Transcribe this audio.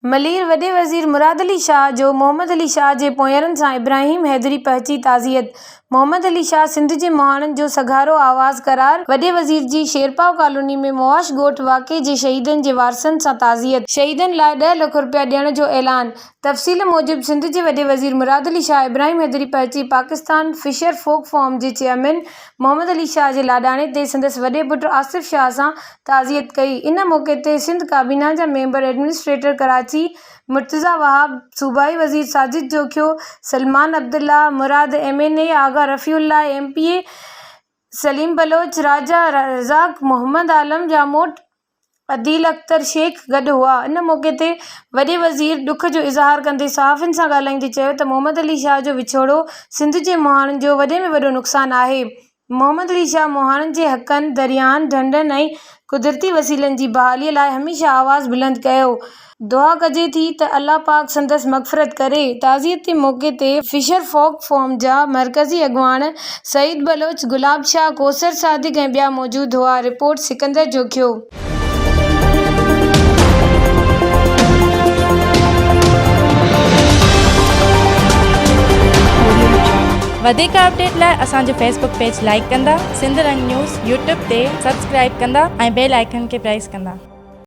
मलीर वॾे वज़ीर मुराद अली शाह जो मोहम्मद अली शाह जे पोयरनि सां इब्राहिम हैदरी पहुची ताज़ियत। मोहम्मद अली शाह सिंध जे मुहाणनि जो सघारो आवाज़ करार। वॾे वज़ीर जी शेरपाव कॉलोनी में मुआश ॻोठ वाक़े जे शहीदनि जे वारसनि सां ताज़ियत। शहीदनि लाइ 10 लख रुपया ॾियण जो ऐलान। तफ़सील मूजिबि सिंध जे वॾे वज़ीर मुराद अली शाह इब्राहिम हैदरी पहुची पाकिस्तान फिशर फोक फॉर्म जे चेयरमैन मोहम्मद अली शाह जे लाॾाणे ते संदसि वॾे पुट आसिफ शाह सां ताज़ियत कई। इन मौक़े ते सिंध काबीना जा मेंबर एडमिनिस्ट्रेटर कराची मुर्तज़ा वहाब, सूबाई वज़ीर साजिद जोखियो, सलमान अब्दुल्ला मुराद MNA, आगा रफ़ीउल्लाह MPA, सलीम बलोच, राजा रज़ाक, मोहम्मद आलम जामोट, अदील अख्तर शेख गॾु हुआ। इन मौक़े ते वॾे वज़ीर ॾुख जो इज़हार कंदे सहाफ़ियुनि सां ॻाल्हाईंदे चयो त मोहम्मद अली शाह जो विछोड़ो सिंध जे मुहाणनि जो वॾे में वॾो नुक़सानु आहे। मोहम्मद अली शाह मुहाणनि जे हक़नि, दरियाहनि, ढंढनि ऐं कुदरती वसीलनि जी बहालीअ लाइ हमेशह आवाज़ बुलंद कयो। दुआ कजे थी त अल्लाह पाक संदसि मग़फ़िरत करे। ताज़ियत जे मौक़े ते फिशर फोक फॉर्म जा मरकज़ी अॻुवान सईद बलोच, गुलाब शाह, कौसर सादिक ऐं ॿिया मौजूदु हुआ। रिपोर्ट सिकंदर जोखियो। वधीक अपडेट लाइ असांजो फेसबुक पेज लाइक कंदा, सिंध रंग न्यूज़ यूट्यूब ते सब्सक्राइब कंदा ऐं बेल आइकन खे प्रेस कंदा।